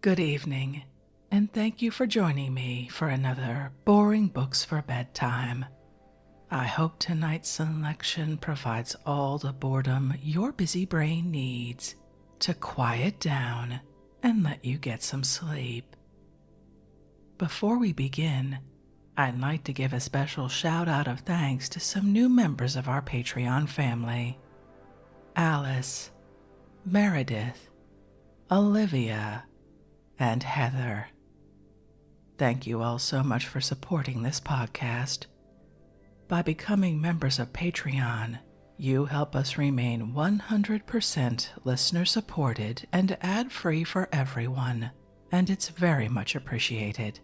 Good evening, and thank you for joining me for another Boring Books for Bedtime. I hope tonight's selection provides all the boredom your busy brain needs to quiet down and let you get some sleep. Before we begin, I'd like to give a special shout out of thanks to some new members of our Patreon family: Alice, Meredith, Olivia, and Heather. Thank you all so much for supporting this podcast. By becoming members of Patreon, you help us remain 100% listener-supported and ad-free for everyone, and it's very much appreciated.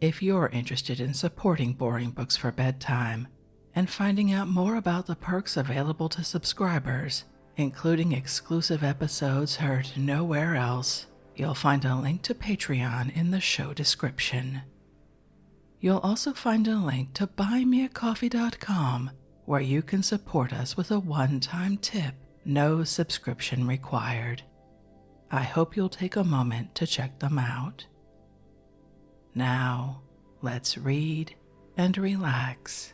If you're interested in supporting Boring Books for Bedtime and finding out more about the perks available to subscribers, including exclusive episodes heard nowhere else, you'll find a link to Patreon in the show description. You'll also find a link to buymeacoffee.com, where you can support us with a one-time tip, no subscription required. I hope you'll take a moment to check them out. Now, let's read and relax.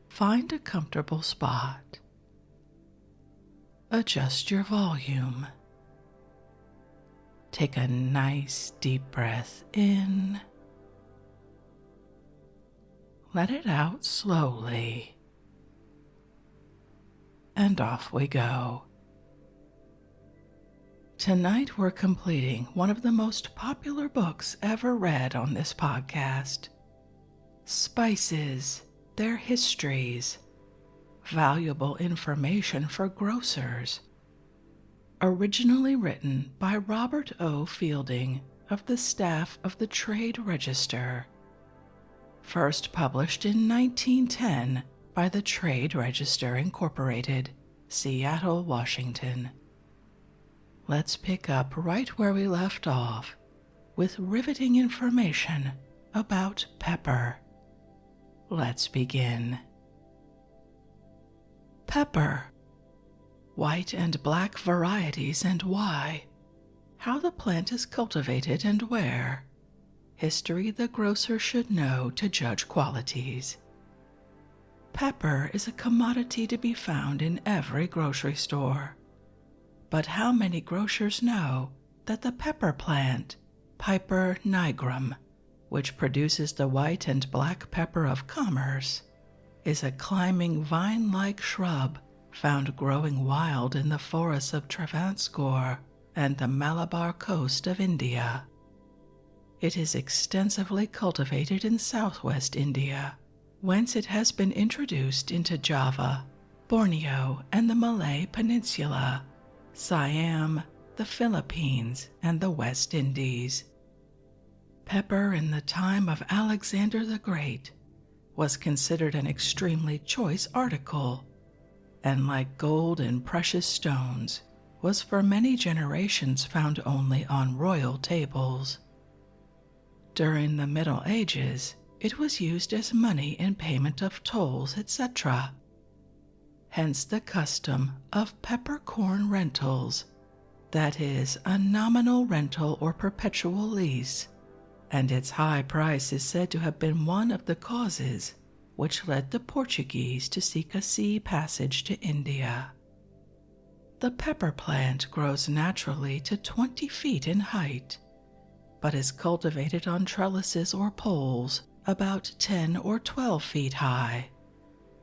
Find a comfortable spot. Adjust your volume. Take a nice deep breath in. Let it out slowly. And off we go. Tonight we're completing one of the most popular books ever read on this podcast. Spices, Their Histories. Valuable information for grocers. Originally written by Robert O. Fielding of the staff of the Trade Register. First published in 1910 by the Trade Register Incorporated, Seattle, Washington. Let's pick up right where we left off with riveting information about pepper. Let's begin. Pepper. White and black varieties and why. How the plant is cultivated and where. History the grocer should know to judge qualities. Pepper is a commodity to be found in every grocery store. But how many grocers know that the pepper plant, Piper nigrum, which produces the white and black pepper of commerce, is a climbing vine-like shrub found growing wild in the forests of Travancore and the Malabar coast of India. It is extensively cultivated in southwest India, whence it has been introduced into Java, Borneo, and the Malay Peninsula, Siam, the Philippines, and the West Indies. Pepper in the time of Alexander the Great was considered an extremely choice article, and like gold and precious stones, was for many generations found only on royal tables. During the Middle Ages, it was used as money in payment of tolls, etc. Hence the custom of peppercorn rentals, that is, a nominal rental or perpetual lease, and its high price is said to have been one of the causes which led the Portuguese to seek a sea passage to India. The pepper plant grows naturally to 20 feet in height, but is cultivated on trellises or poles about 10 or 12 feet high,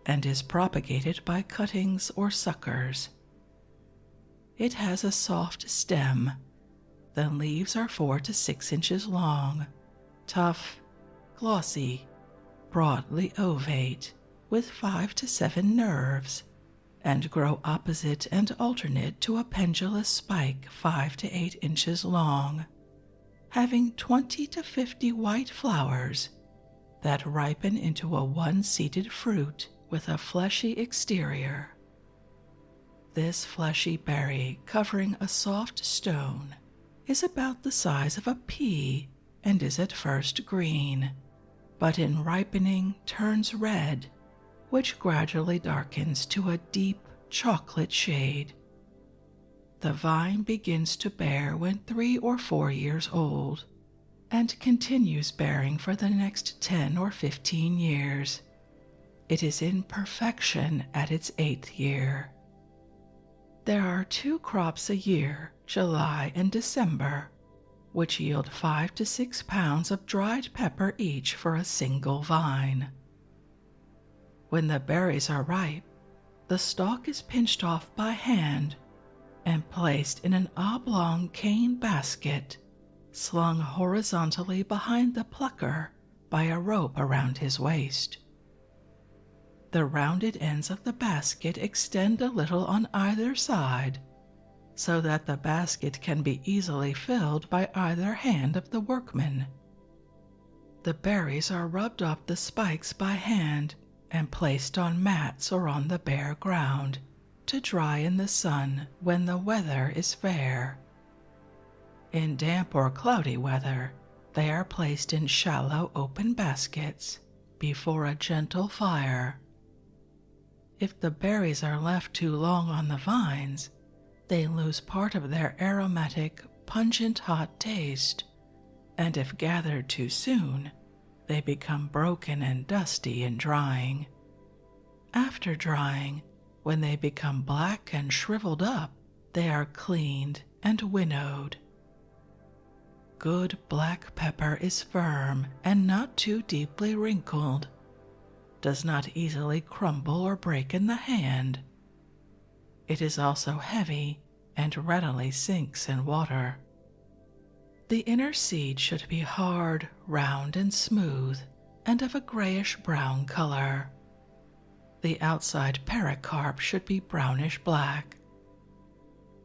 and is propagated by cuttings or suckers. It has a soft stem. The leaves are 4 to 6 inches long, tough, glossy, broadly ovate, with 5 to 7 nerves, and grow opposite and alternate to a pendulous spike 5 to 8 inches long, having 20 to 50 white flowers that ripen into a one-seeded fruit with a fleshy exterior. This fleshy berry, covering a soft stone, is about the size of a pea and is at first green, but in ripening turns red, which gradually darkens to a deep chocolate shade. the vine begins to bear when 3 or 4 years old and continues bearing for the next 10 or 15 years. It is in perfection at its 8th year. There are 2 crops a year, July and December, which yield 5 to 6 pounds of dried pepper each for a single vine. When the berries are ripe, the stalk is pinched off by hand and placed in an oblong cane basket slung horizontally behind the plucker by a rope around his waist. The rounded ends of the basket extend a little on either side, so that the basket can be easily filled by either hand of the workman. The berries are rubbed off the spikes by hand and placed on mats or on the bare ground to dry in the sun when the weather is fair. In damp or cloudy weather, they are placed in shallow open baskets before a gentle fire. If the berries are left too long on the vines, they lose part of their aromatic, pungent hot taste, and if gathered too soon, they become broken and dusty in drying. After drying, when they become black and shriveled up, they are cleaned and winnowed. Good black pepper is firm and not too deeply wrinkled, does not easily crumble or break in the hand. It is also heavy and readily sinks in water. The inner seed should be hard, round, and smooth, and of a grayish-brown color. The outside pericarp should be brownish-black.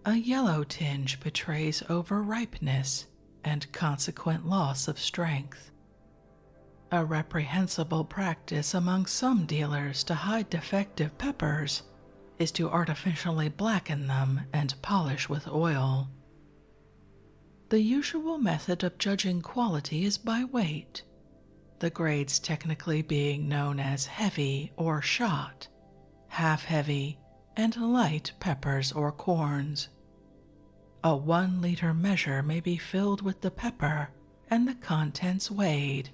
A yellow tinge betrays over-ripeness and consequent loss of strength. A reprehensible practice among some dealers to hide defective peppers is to artificially blacken them and polish with oil. The usual method of judging quality is by weight, the grades technically being known as heavy or shot, half-heavy, and light peppers or corns. A 1-liter measure may be filled with the pepper and the contents weighed,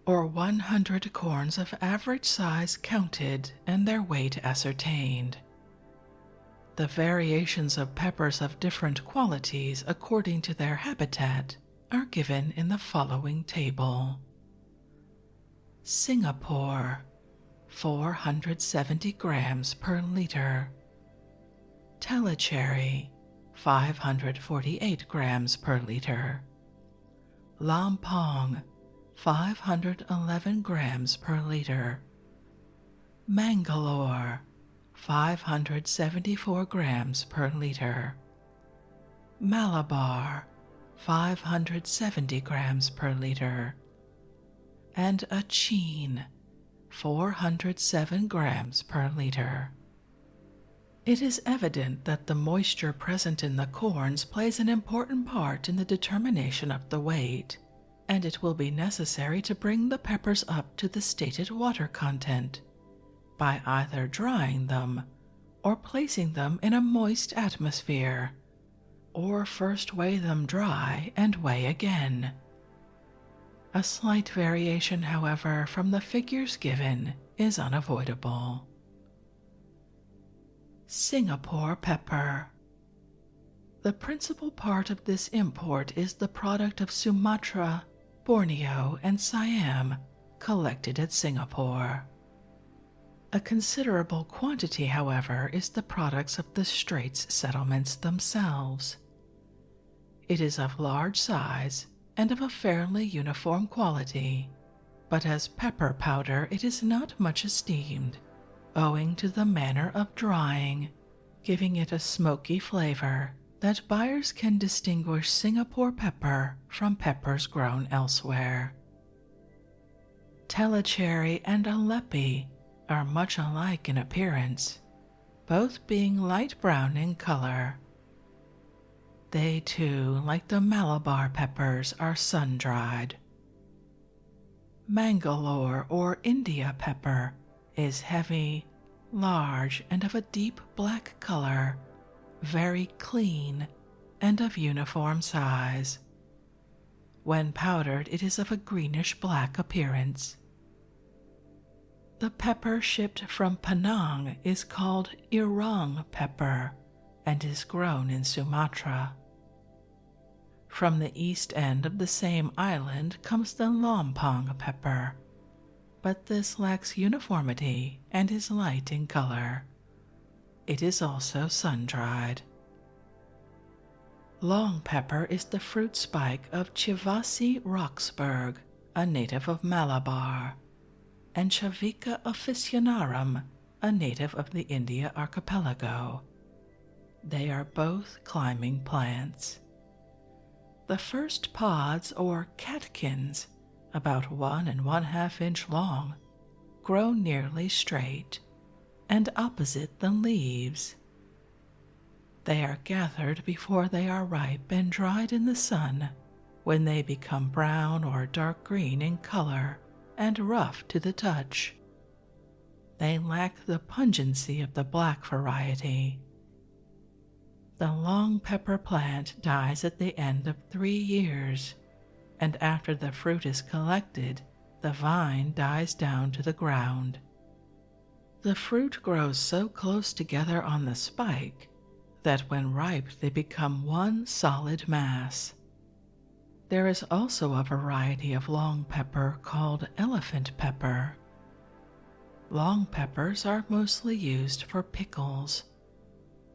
or 100 corns of average size counted and their weight ascertained. The variations of peppers of different qualities according to their habitat are given in the following table. Singapore, 470 grams per liter. Telecherry, 548 grams per liter. Lampong, 511 grams per liter. Mangalore, 574 grams per liter. Malabar, 570 grams per liter. And Acheen, 407 grams per liter. It is evident that the moisture present in the corns plays an important part in the determination of the weight, and it will be necessary to bring the peppers up to the stated water content by either drying them or placing them in a moist atmosphere, or first weigh them dry and weigh again. A slight variation, however, from the figures given is unavoidable. Singapore pepper. The principal part of this import is the product of Sumatra, Borneo, and Siam, collected at Singapore. A considerable quantity, however, is the products of the Straits settlements themselves. It is of large size and of a fairly uniform quality, but as pepper powder it is not much esteemed, owing to the manner of drying, giving it a smoky flavor that buyers can distinguish Singapore pepper from peppers grown elsewhere. Telecherry and Aleppi are much alike in appearance, both being light brown in color. They too, like the Malabar peppers, are sun-dried. Mangalore or India pepper is heavy, large, and of a deep black color, very clean, and of uniform size. When powdered, it is of a greenish-black appearance. The pepper shipped from Penang is called Irang pepper and is grown in Sumatra. From the east end of the same island comes the Lompong pepper, but this lacks uniformity and is light in color. It is also sun-dried. Long pepper is the fruit spike of Chivasi Roxburgh, a native of Malabar, and Chavica officinarum, a native of the India archipelago. They are both climbing plants. The first pods, or catkins, about 1 1/2 inch long, grow nearly straight and opposite the leaves. They are gathered before they are ripe and dried in the sun, when they become brown or dark green in color and rough to the touch. They lack the pungency of the black variety. The long pepper plant dies at the end of 3 years, and after the fruit is collected, the vine dies down to the ground. The fruit grows so close together on the spike that when ripe they become one solid mass. There is also a variety of long pepper called elephant pepper. Long peppers are mostly used for pickles.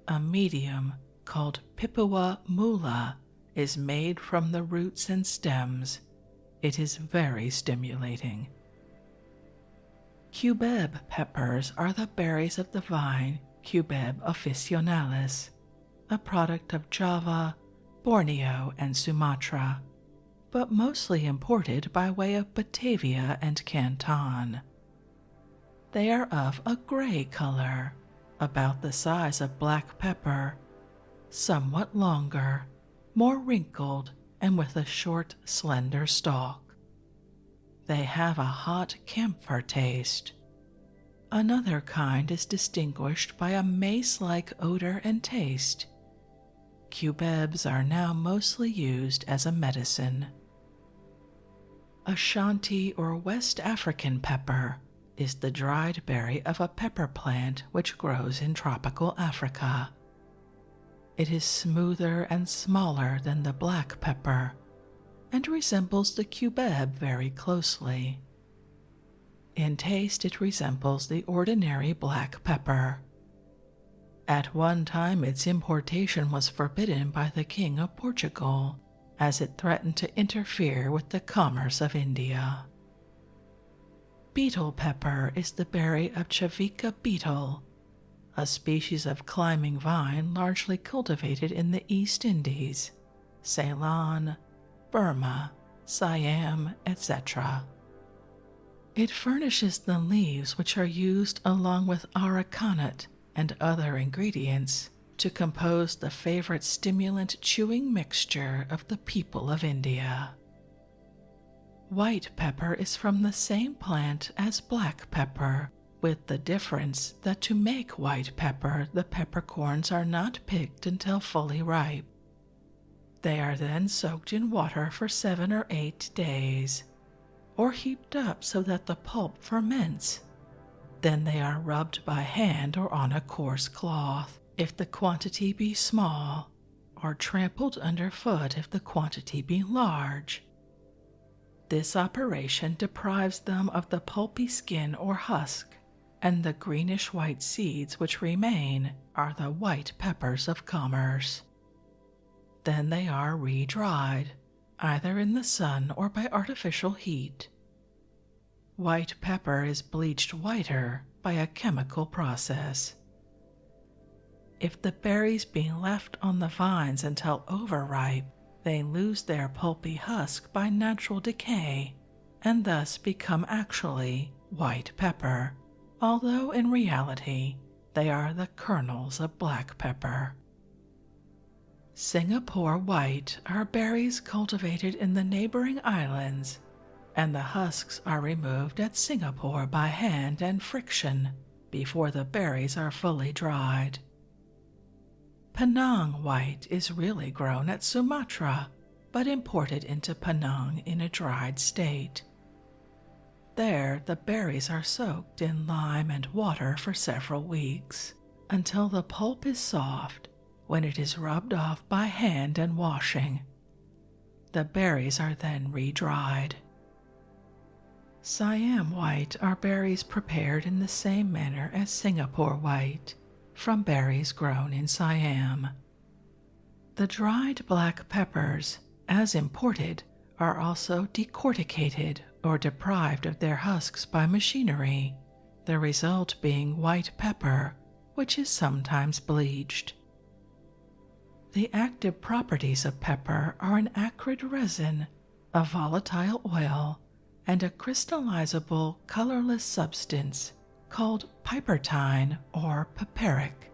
A medium called Pipua mula is made from the roots and stems. It is very stimulating. Cubeb peppers are the berries of the vine Cubeb officinalis, a product of Java, Borneo, and Sumatra, but mostly imported by way of Batavia and Canton. They are of a gray color, about the size of black pepper, somewhat longer, more wrinkled, and with a short, slender stalk. They have a hot camphor taste. Another kind is distinguished by a mace-like odor and taste. Cubebs are now mostly used as a medicine. Ashanti or West African pepper is the dried berry of a pepper plant which grows in tropical Africa. It is smoother and smaller than the black pepper and resembles the cubeb very closely. In taste, it resembles the ordinary black pepper. At one time, its importation was forbidden by the King of Portugal, as it threatened to interfere with the commerce of India. Beetle pepper is the berry of Chavica beetle, a species of climbing vine largely cultivated in the East Indies, Ceylon, Burma, Siam, etc. It furnishes the leaves which are used along with arecanut and other ingredients to compose the favorite stimulant chewing mixture of the people of India. White pepper is from the same plant as black pepper, with the difference that to make white pepper, the peppercorns are not picked until fully ripe. They are then soaked in water for 7 or 8 days, or heaped up so that the pulp ferments. Then they are rubbed by hand or on a coarse cloth, if the quantity be small, or trampled underfoot if the quantity be large. This operation deprives them of the pulpy skin or husk, and the greenish-white seeds which remain are the white peppers of commerce. Then they are re-dried, either in the sun or by artificial heat. White pepper is bleached whiter by a chemical process. If the berries be left on the vines until overripe, they lose their pulpy husk by natural decay and thus become actually white pepper, although in reality they are the kernels of black pepper. Singapore white are berries cultivated in the neighboring islands, and the husks are removed at Singapore by hand and friction before the berries are fully dried. Penang white is really grown at Sumatra, but imported into Penang in a dried state. There, the berries are soaked in lime and water for several weeks until the pulp is soft, when it is rubbed off by hand and washing. The berries are then re-dried. Siam white are berries prepared in the same manner as Singapore white, from berries grown in Siam. The dried black peppers, as imported, are also decorticated or deprived of their husks by machinery, the result being white pepper, which is sometimes bleached. The active properties of pepper are an acrid resin, a volatile oil, and a crystallizable, colorless substance called pipertine or pipperic.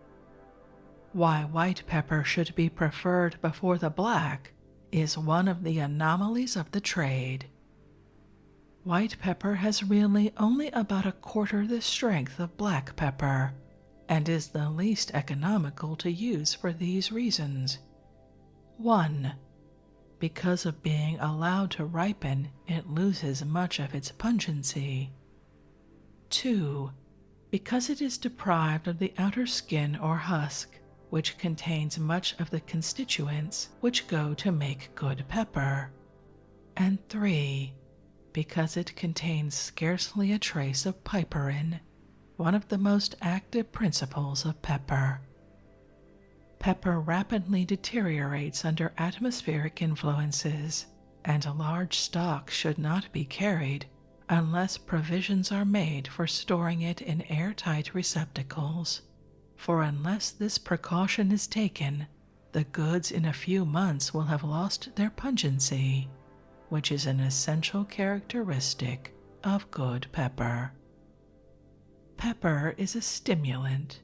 Why white pepper should be preferred before the black is one of the anomalies of the trade. White pepper has really only about a quarter the strength of black pepper, and is the least economical to use for these reasons. 1. Because of being allowed to ripen, it loses much of its pungency. 2. Because it is deprived of the outer skin or husk, which contains much of the constituents which go to make good pepper. And 3. Because it contains scarcely a trace of piperin, one of the most active principles of pepper. Pepper rapidly deteriorates under atmospheric influences, and large stocks should not be carried unless provisions are made for storing it in airtight receptacles, for unless this precaution is taken, the goods in a few months will have lost their pungency, which is an essential characteristic of good pepper. Pepper is a stimulant,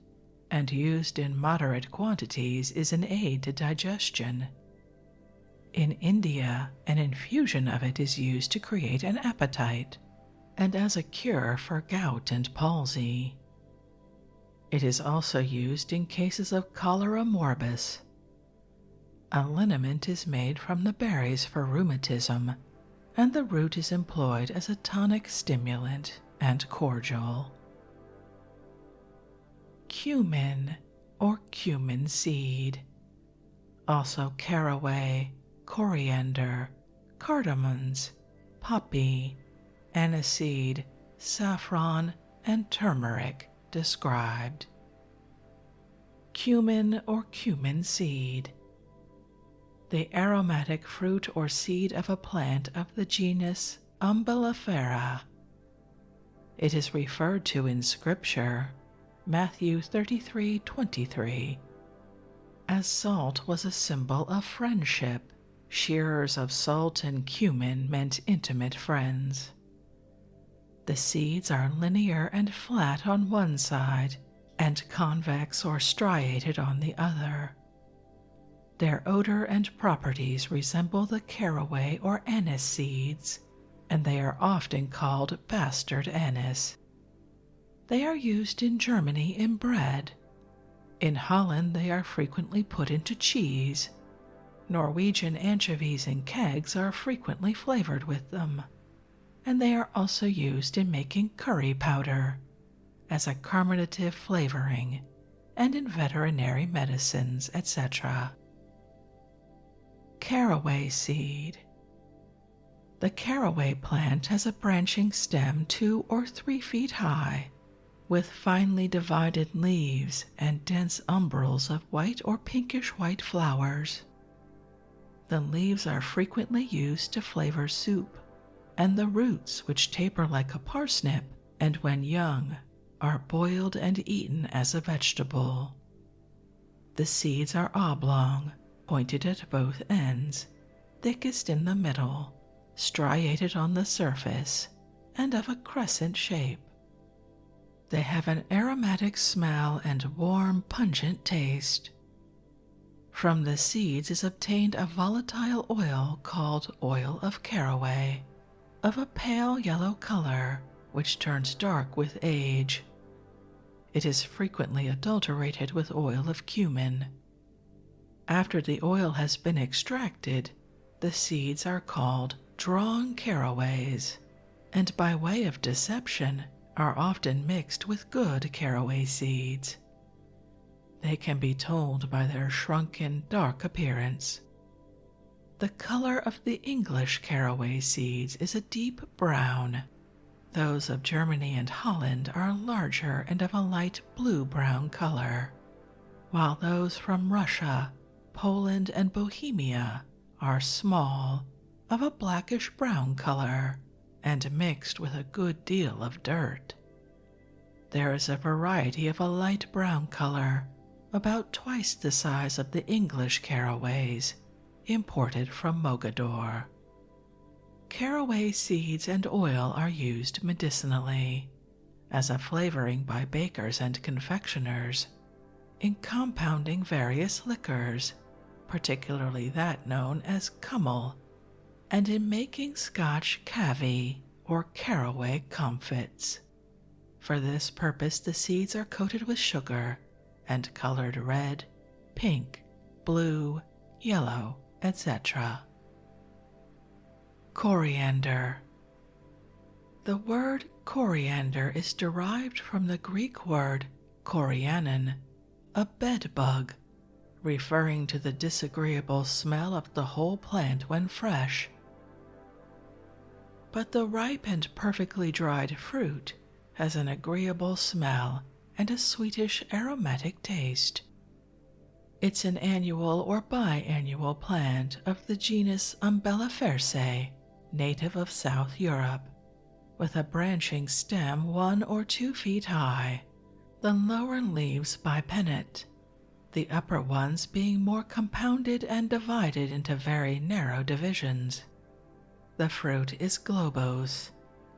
and used in moderate quantities is an aid to digestion. In India, an infusion of it is used to create an appetite, and as a cure for gout and palsy. It is also used in cases of cholera morbus. A liniment is made from the berries for rheumatism, and the root is employed as a tonic stimulant and cordial. Cumin or cumin seed, also caraway, coriander, cardamoms, poppy, aniseed, saffron, and turmeric described. Cumin or cumin seed, the aromatic fruit or seed of a plant of the genus Umbellifera. It is referred to in Scripture, Matthew 33:23. As salt was a symbol of friendship, shearers of salt and cumin meant intimate friends. The seeds are linear and flat on one side, and convex or striated on the other. Their odor and properties resemble the caraway or anise seeds, and they are often called bastard anise. They are used in Germany in bread. In Holland they are frequently put into cheese. Norwegian anchovies in kegs are frequently flavored with them, and they are also used in making curry powder, as a carminative flavoring, and in veterinary medicines, etc. Caraway seed. The caraway plant has a branching stem 2 or 3 feet high, with finely divided leaves and dense umbrils of white or pinkish-white flowers. The leaves are frequently used to flavor soup, and the roots, which taper like a parsnip, and when young, are boiled and eaten as a vegetable. The seeds are oblong, pointed at both ends, thickest in the middle, striated on the surface, and of a crescent shape. They have an aromatic smell and warm, pungent taste. From the seeds is obtained a volatile oil called oil of caraway, of a pale yellow color, which turns dark with age. It is frequently adulterated with oil of cumin. After the oil has been extracted, the seeds are called drawn caraways, and by way of deception are often mixed with good caraway seeds. They can be told by their shrunken, dark appearance. The color of the English caraway seeds is a deep brown. Those of Germany and Holland are larger and of a light blue-brown color, while those from Russia, Poland, and Bohemia are small, of a blackish-brown color, and mixed with a good deal of dirt. There is a variety of a light brown color, about twice the size of the English caraways, imported from Mogador. Caraway seeds and oil are used medicinally, as a flavoring by bakers and confectioners, in compounding various liquors, particularly that known as Kummel, and in making Scotch cavy or caraway comfits. For this purpose the seeds are coated with sugar and colored red, pink, blue, yellow, etc. Coriander. The word coriander is derived from the Greek word korianon, a bed bug, referring to the disagreeable smell of the whole plant when fresh. But the ripe and perfectly dried fruit has an agreeable smell and a sweetish aromatic taste. It's an annual or biannual plant of the genus Umbelliferaceae, native of South Europe, with a branching stem 1 or 2 feet high, the lower leaves bipinnate, the upper ones being more compounded and divided into very narrow divisions. The fruit is globose,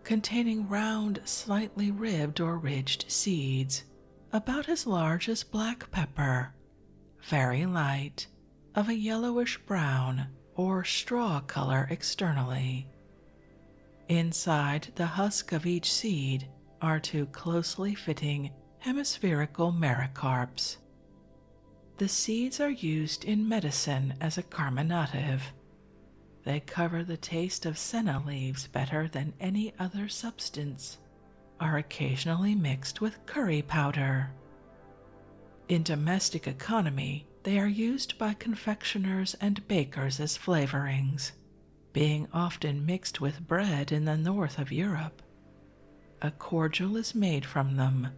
containing round, slightly ribbed or ridged seeds, about as large as black pepper, very light, of a yellowish-brown or straw color externally. Inside the husk of each seed are 2 closely fitting hemispherical mericarps. The seeds are used in medicine as a carminative. They cover the taste of senna leaves better than any other substance, are occasionally mixed with curry powder. In domestic economy, they are used by confectioners and bakers as flavorings, being often mixed with bread in the north of Europe. A cordial is made from them,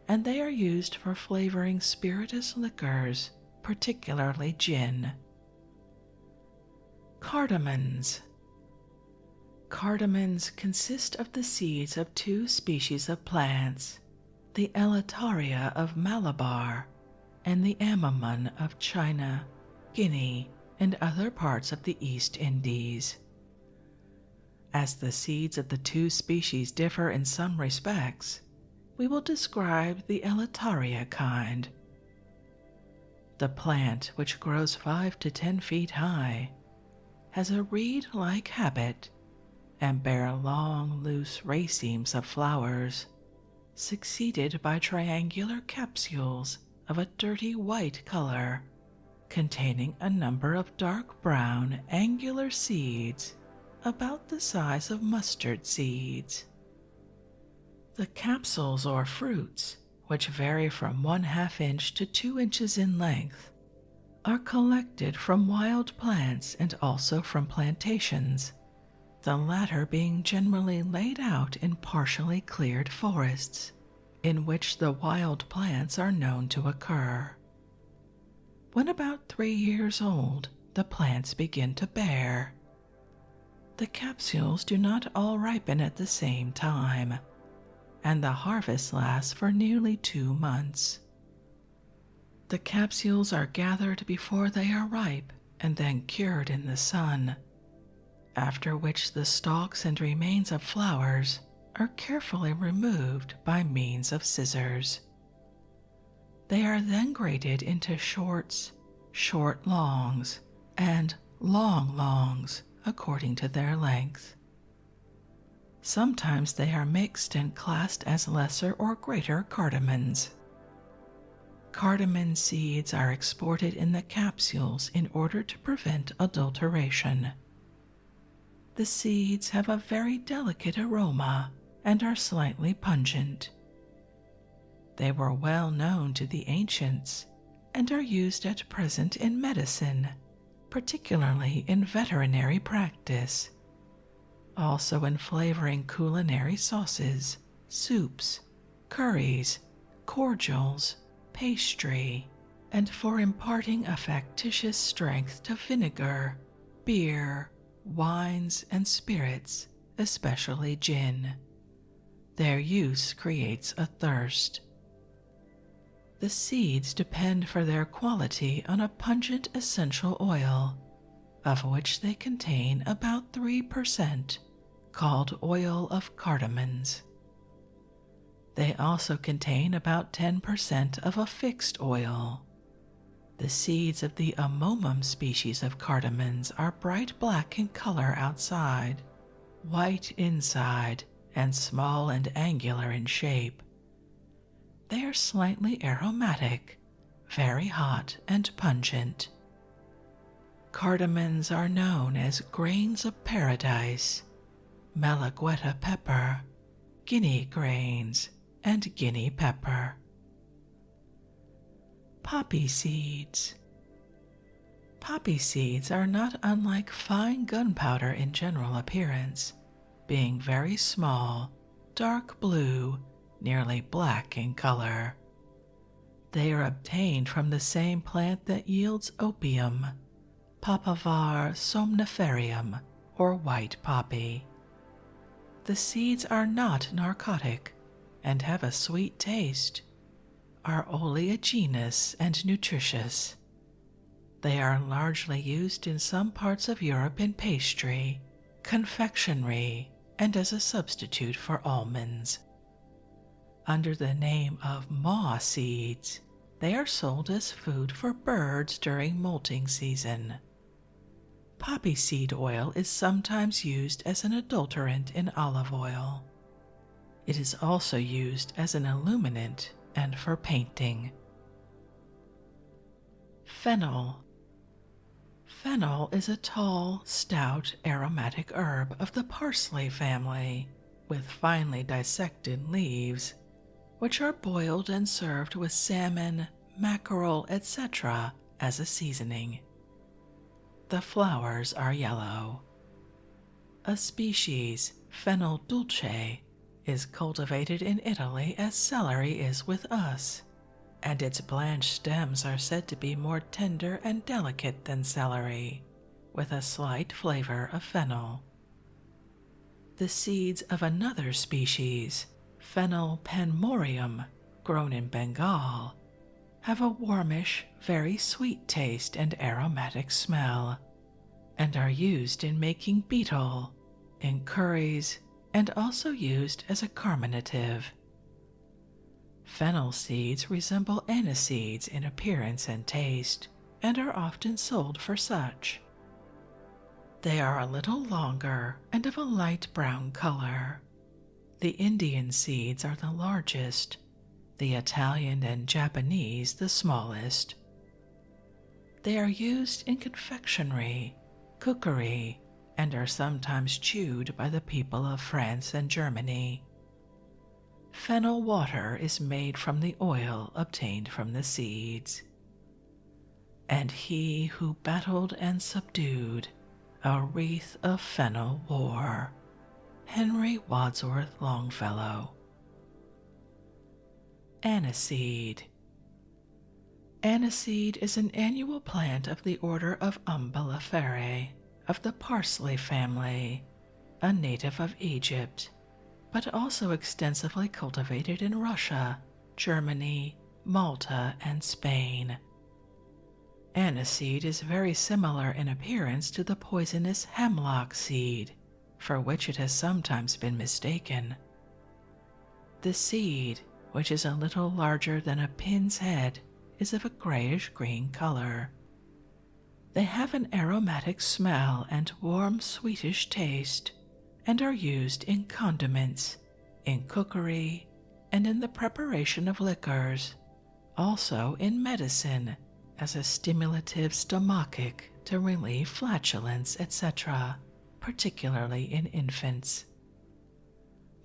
and they are used for flavoring spirituous liquors, particularly gin. Cardamoms. Cardamoms consist of the seeds of 2 species of plants, the Eleutheria of Malabar and the Amomon of China, Guinea, and other parts of the East Indies. As the seeds of the 2 species differ in some respects, we will describe the Eleutheria kind. The plant, which grows 5 to 10 feet high, has a reed-like habit and bear long, loose racemes of flowers, succeeded by triangular capsules of a dirty white color, containing a number of dark brown, angular seeds about the size of mustard seeds. The capsules or fruits, which vary from 1/2 inch to 2 inches in length, are collected from wild plants and also from plantations, the latter being generally laid out in partially cleared forests, in which the wild plants are known to occur. When about 3 years old, the plants begin to bear. The capsules do not all ripen at the same time, and the harvest lasts for nearly 2 months. The capsules are gathered before they are ripe and then cured in the sun, after which the stalks and remains of flowers are carefully removed by means of scissors. They are then grated into shorts, short longs, and long longs according to their length. Sometimes they are mixed and classed as lesser or greater cardamoms. Cardamom seeds are exported in the capsules in order to prevent adulteration. The seeds have a very delicate aroma and are slightly pungent. They were well known to the ancients and are used at present in medicine, particularly in veterinary practice, also in flavoring culinary sauces, soups, curries, cordials, pastry, and for imparting a factitious strength to vinegar, beer, wines, and spirits, especially gin. Their use creates a thirst. The seeds depend for their quality on a pungent essential oil, of which they contain about 3%, called oil of cardamoms. They also contain about 10% of a fixed oil. The seeds of the amomum species of cardamoms are bright black in color outside, white inside, and small and angular in shape. They are slightly aromatic, very hot and pungent. Cardamoms are known as grains of paradise, Malagueta pepper, Guinea grains, and Guinea pepper. Poppy seeds. Poppy seeds are not unlike fine gunpowder in general appearance, being very small, dark blue, nearly black in color. They are obtained from the same plant that yields opium, Papaver somniferium, or white poppy. The seeds are not narcotic and have a sweet taste, are oleaginous and nutritious. They are largely used in some parts of Europe in pastry, confectionery, and as a substitute for almonds. Under the name of maw seeds, they are sold as food for birds during molting season. Poppy seed oil is sometimes used as an adulterant in olive oil. It is also used as an illuminant and for painting. Fennel. Fennel is a tall, stout, aromatic herb of the parsley family, with finely dissected leaves, which are boiled and served with salmon, mackerel, etc. as a seasoning. The flowers are yellow. A species, Fennel dulce, is cultivated in Italy as celery is with us, and its blanched stems are said to be more tender and delicate than celery, with a slight flavor of fennel. The seeds of another species, Fennel panmorium, grown in Bengal, have a warmish, very sweet taste and aromatic smell, and are used in making betel, in curries, and also used as a carminative. Fennel seeds resemble aniseeds in appearance and taste, and are often sold for such. They are a little longer and of a light brown color. The Indian seeds are the largest, the Italian and Japanese the smallest. They are used in confectionery, cookery, and are sometimes chewed by the people of France and Germany. Fennel water is made from the oil obtained from the seeds. And he who battled and subdued, a wreath of fennel wore. Henry Wadsworth Longfellow. Aniseed. Aniseed is an annual plant of the order of Umbelliferae, of the parsley family, a native of Egypt, but also extensively cultivated in Russia, Germany, Malta, and Spain. Aniseed is very similar in appearance to the poisonous hemlock seed, for which it has sometimes been mistaken. The seed, which is a little larger than a pin's head, is of a grayish-green color. They have an aromatic smell and warm, sweetish taste, and are used in condiments, in cookery, and in the preparation of liquors, also in medicine as a stimulative stomachic to relieve flatulence, etc., particularly in infants.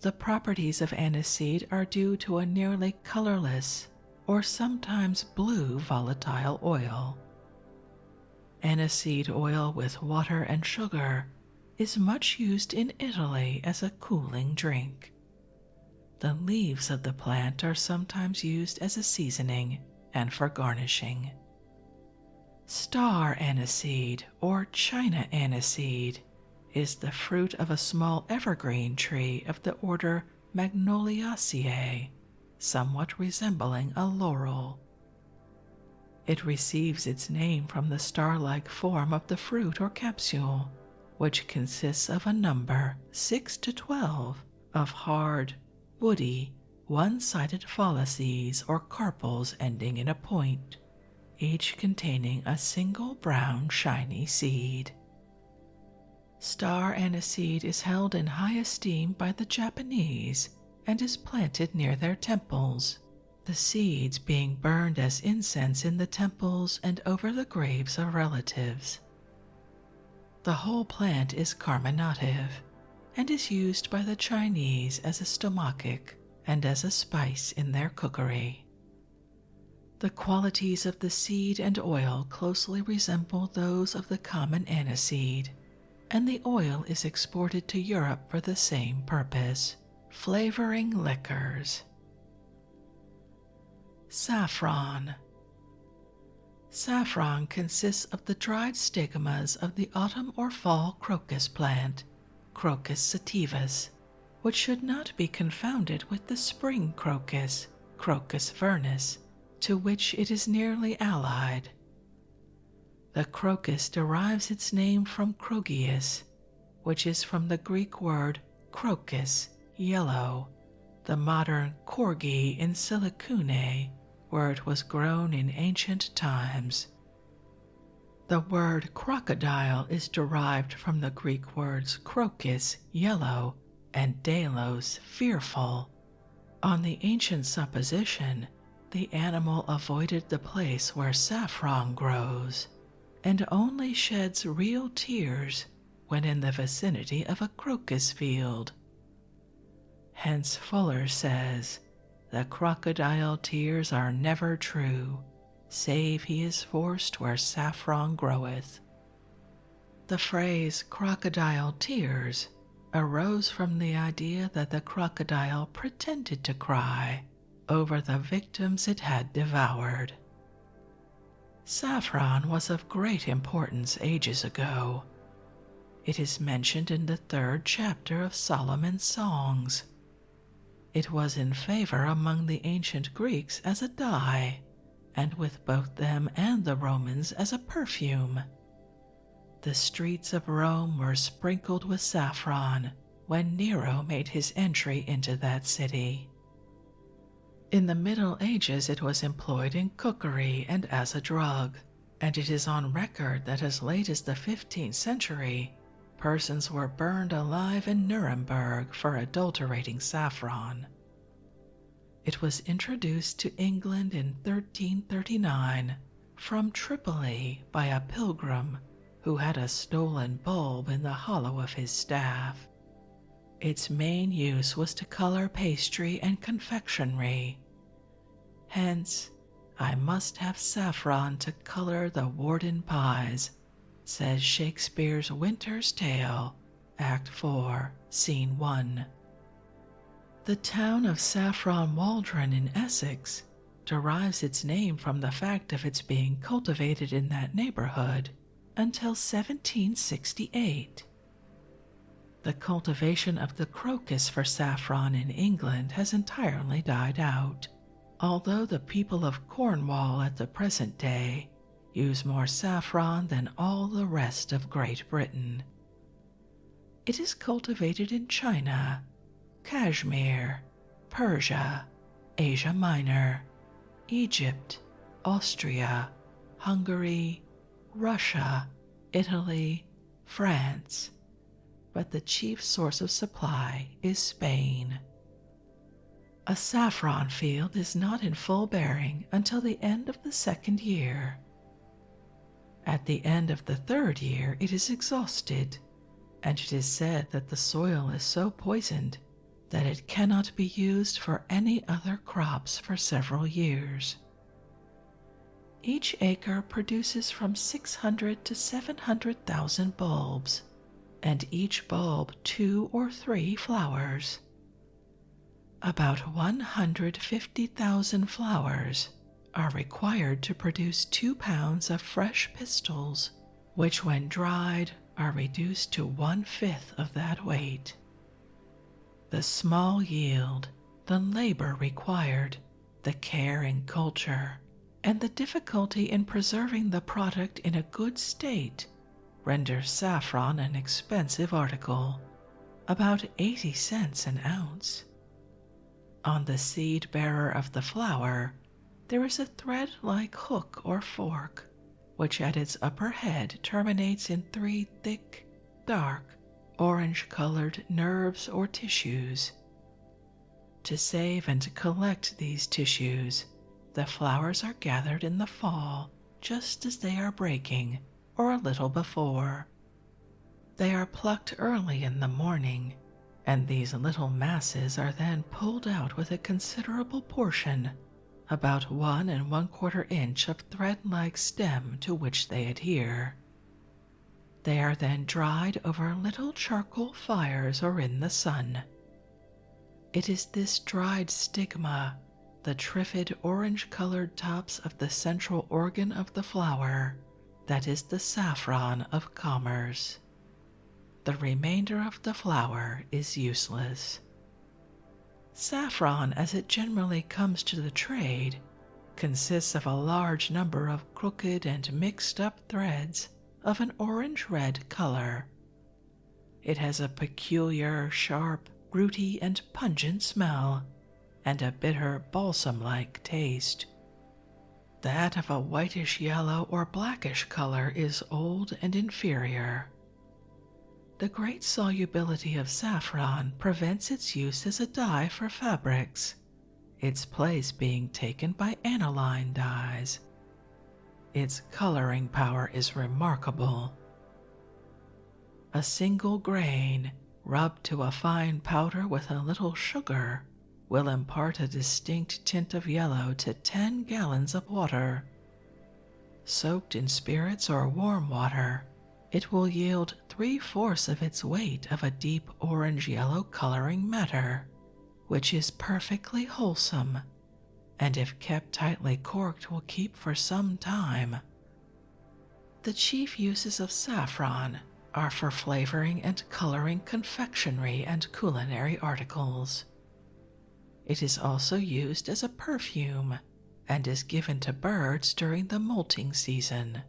The properties of aniseed are due to a nearly colorless or sometimes blue volatile oil. Aniseed oil with water and sugar is much used in Italy as a cooling drink. The leaves of the plant are sometimes used as a seasoning and for garnishing. Star aniseed or China aniseed is the fruit of a small evergreen tree of the order Magnoliaceae, somewhat resembling a laurel. It receives its name from the star-like form of the fruit or capsule, which consists of a number 6 to 12 of hard, woody, one-sided follices or carpels ending in a point, each containing a single brown shiny seed. Star aniseed is held in high esteem by the Japanese and is planted near their temples, the seeds being burned as incense in the temples and over the graves of relatives. The whole plant is carminative and is used by the Chinese as a stomachic and as a spice in their cookery. The qualities of the seed and oil closely resemble those of the common aniseed, and the oil is exported to Europe for the same purpose, flavoring liquors. Saffron. Saffron consists of the dried stigmas of the autumn or fall crocus plant, Crocus sativus, which should not be confounded with the spring crocus, Crocus vernus, to which it is nearly allied. The crocus derives its name from crogius, which is from the Greek word crocus, yellow, the modern corgi in Silicune, where it was grown in ancient times. The word crocodile is derived from the Greek words crocus, yellow, and delos, fearful. On the ancient supposition, the animal avoided the place where saffron grows, and only sheds real tears when in the vicinity of a crocus field. Hence Fuller says, "The crocodile tears are never true, save he is forced where saffron groweth." The phrase crocodile tears arose from the idea that the crocodile pretended to cry over the victims it had devoured. Saffron was of great importance ages ago. It is mentioned in the 3rd chapter of Solomon's Songs. It was in favor among the ancient Greeks as a dye, and with both them and the Romans as a perfume. The streets of Rome were sprinkled with saffron when Nero made his entry into that city. In the Middle Ages it was employed in cookery and as a drug, and it is on record that as late as the 15th century, persons were burned alive in Nuremberg for adulterating saffron. It was introduced to England in 1339 from Tripoli by a pilgrim who had a stolen bulb in the hollow of his staff. Its main use was to color pastry and confectionery. Hence, "I must have saffron to color the Warden pies," says Shakespeare's Winter's Tale, Act 4, Scene 1. The town of Saffron Waldron in Essex derives its name from the fact of its being cultivated in that neighborhood until 1768. The cultivation of the crocus for saffron in England has entirely died out, although the people of Cornwall at the present day use more saffron than all the rest of Great Britain. It is cultivated in China, Kashmir, Persia, Asia Minor, Egypt, Austria, Hungary, Russia, Italy, France, but the chief source of supply is Spain. A saffron field is not in full bearing until the end of the second year. At the end of the third year, it is exhausted, and it is said that the soil is so poisoned that it cannot be used for any other crops for several years. Each acre produces from 600 to 700,000 bulbs, and each bulb 2 or 3 flowers. About 150,000 flowers are required to produce 2 pounds of fresh pistils, which when dried are reduced to 1/5 of that weight. The small yield, the labor required, the care in culture, and the difficulty in preserving the product in a good state renders saffron an expensive article, about 80 cents an ounce. On the seed bearer of the flower, there is a thread-like hook or fork, which at its upper head terminates in 3 thick, dark, orange-colored nerves or tissues. To save and to collect these tissues, the flowers are gathered in the fall just as they are breaking, or a little before. They are plucked early in the morning, and these little masses are then pulled out with a considerable portion, about 1 1/4 inch of thread-like stem to which they adhere. They are then dried over little charcoal fires or in the sun. It is this dried stigma, the triffid orange-colored tops of the central organ of the flower, that is the saffron of commerce. The remainder of the flower is useless. Saffron, as it generally comes to the trade, consists of a large number of crooked and mixed-up threads of an orange-red color. It has a peculiar, sharp, rooty, and pungent smell, and a bitter, balsam-like taste. That of a whitish-yellow or blackish color is old and inferior. The great solubility of saffron prevents its use as a dye for fabrics, its place being taken by aniline dyes. Its coloring power is remarkable. A single grain, rubbed to a fine powder with a little sugar, will impart a distinct tint of yellow to 10 gallons of water. Soaked in spirits or warm water, it will yield 3/4 of its weight of a deep orange-yellow coloring matter, which is perfectly wholesome, and if kept tightly corked will keep for some time. The chief uses of saffron are for flavoring and coloring confectionery and culinary articles. It is also used as a perfume, and is given to birds during the molting season.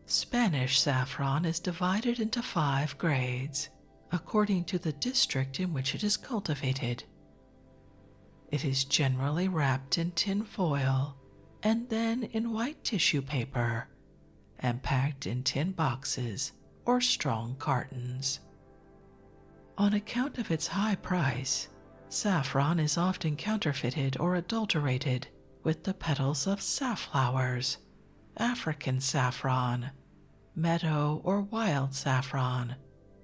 Spanish saffron is divided into 5 grades, according to the district in which it is cultivated. It is generally wrapped in tin foil, and then in white tissue paper, and packed in tin boxes or strong cartons. On account of its high price, saffron is often counterfeited or adulterated with the petals of safflowers, African saffron, meadow or wild saffron,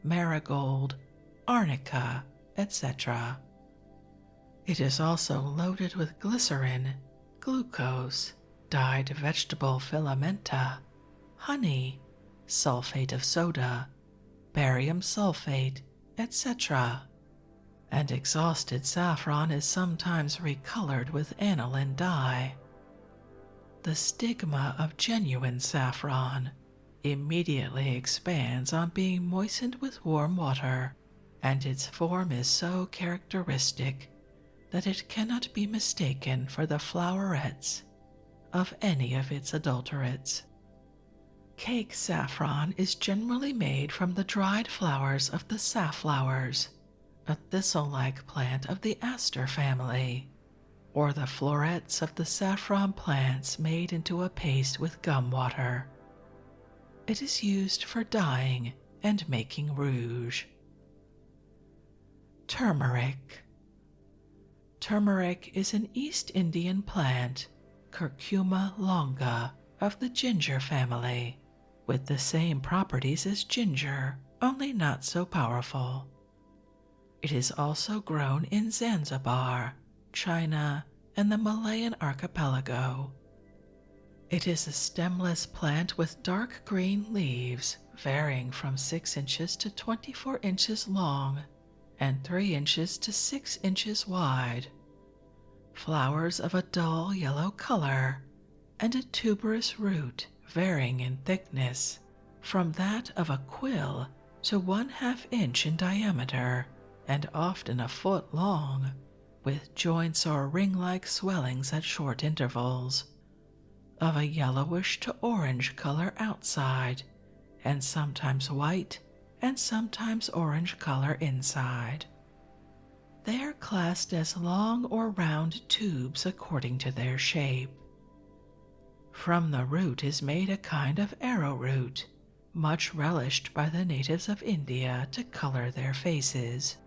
marigold, arnica, etc. It is also loaded with glycerin, glucose, dyed vegetable filamenta, honey, sulfate of soda, barium sulfate, etc. And exhausted saffron is sometimes recolored with aniline dye. The stigma of genuine saffron immediately expands on being moistened with warm water, and its form is so characteristic that it cannot be mistaken for the flowerets of any of its adulterates. Cake saffron is generally made from the dried flowers of the safflowers, a thistle-like plant of the aster family, or the florets of the saffron plants made into a paste with gum water. It is used for dyeing and making rouge. Turmeric. Turmeric is an East Indian plant, Curcuma longa, of the ginger family, with the same properties as ginger, only not so powerful. It is also grown in Zanzibar, China, and the Malayan archipelago. It is a stemless plant with dark green leaves varying from 6 inches to 24 inches long and 3 inches to 6 inches wide. Flowers of a dull yellow color and a tuberous root varying in thickness from that of a quill to 1/2 inch in diameter and often a foot long, with joints or ring-like swellings at short intervals, of a yellowish to orange color outside, and sometimes white and sometimes orange color inside. They are classed as long or round tubes according to their shape. From the root is made a kind of arrowroot, much relished by the natives of India to color their faces.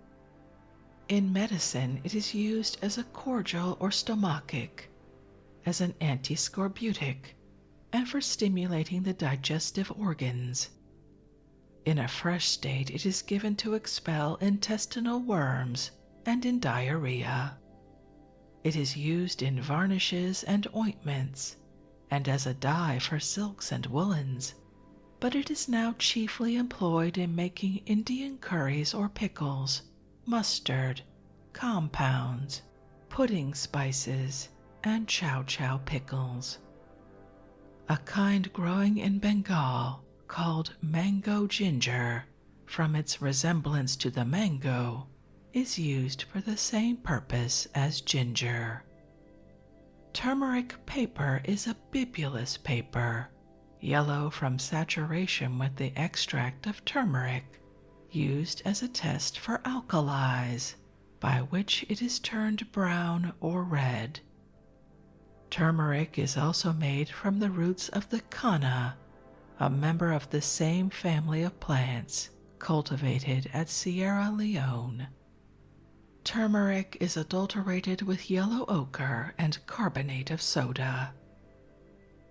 In medicine, it is used as a cordial or stomachic, as an antiscorbutic, and for stimulating the digestive organs. In a fresh state, it is given to expel intestinal worms and in diarrhea. It is used in varnishes and ointments, and as a dye for silks and woolens, but it is now chiefly employed in making Indian curries or pickles, mustard, compounds, pudding spices, and chow chow pickles. A kind growing in Bengal called mango ginger, from its resemblance to the mango, is used for the same purpose as ginger. Turmeric paper is a bibulous paper, yellow from saturation with the extract of turmeric, used as a test for alkalis, by which it is turned brown or red. Turmeric is also made from the roots of the canna, a member of the same family of plants cultivated at Sierra Leone. Turmeric is adulterated with yellow ochre and carbonate of soda.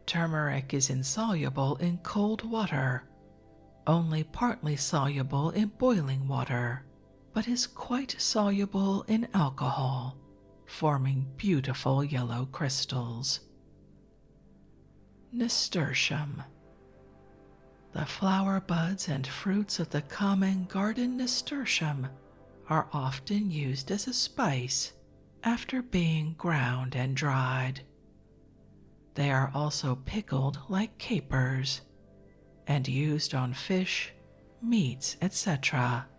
Turmeric is insoluble in cold water, only partly soluble in boiling water, but is quite soluble in alcohol, forming beautiful yellow crystals. Nasturtium. The flower buds and fruits of the common garden nasturtium are often used as a spice after being ground and dried. They are also pickled like capers and used on fish, meats, etc.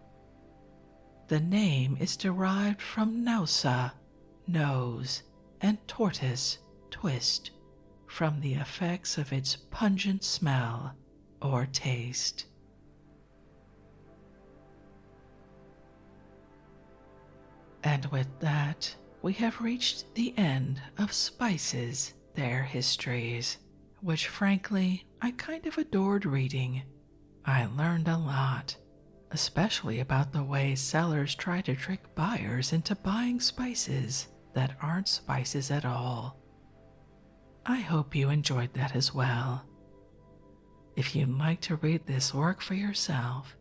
The name is derived from nausa, nose, and tortoise, twist, from the effects of its pungent smell or taste. And with that, we have reached the end of Spices, Their Histories, which frankly I kind of adored reading. I learned a lot, especially about the way sellers try to trick buyers into buying spices that aren't spices at all. I hope you enjoyed that as well. If you'd like to read this work for yourself,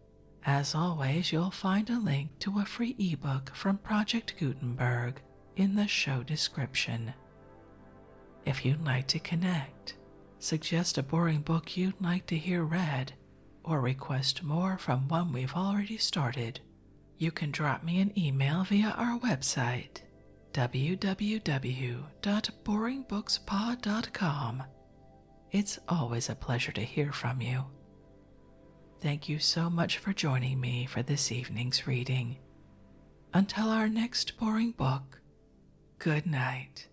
as always, you'll find a link to a free ebook from Project Gutenberg in the show description. If you'd like to connect, suggest a boring book you'd like to hear read, or request more from one we've already started, you can drop me an email via our website, www.boringbookspod.com. It's always a pleasure to hear from you. Thank you so much for joining me for this evening's reading. Until our next boring book, good night.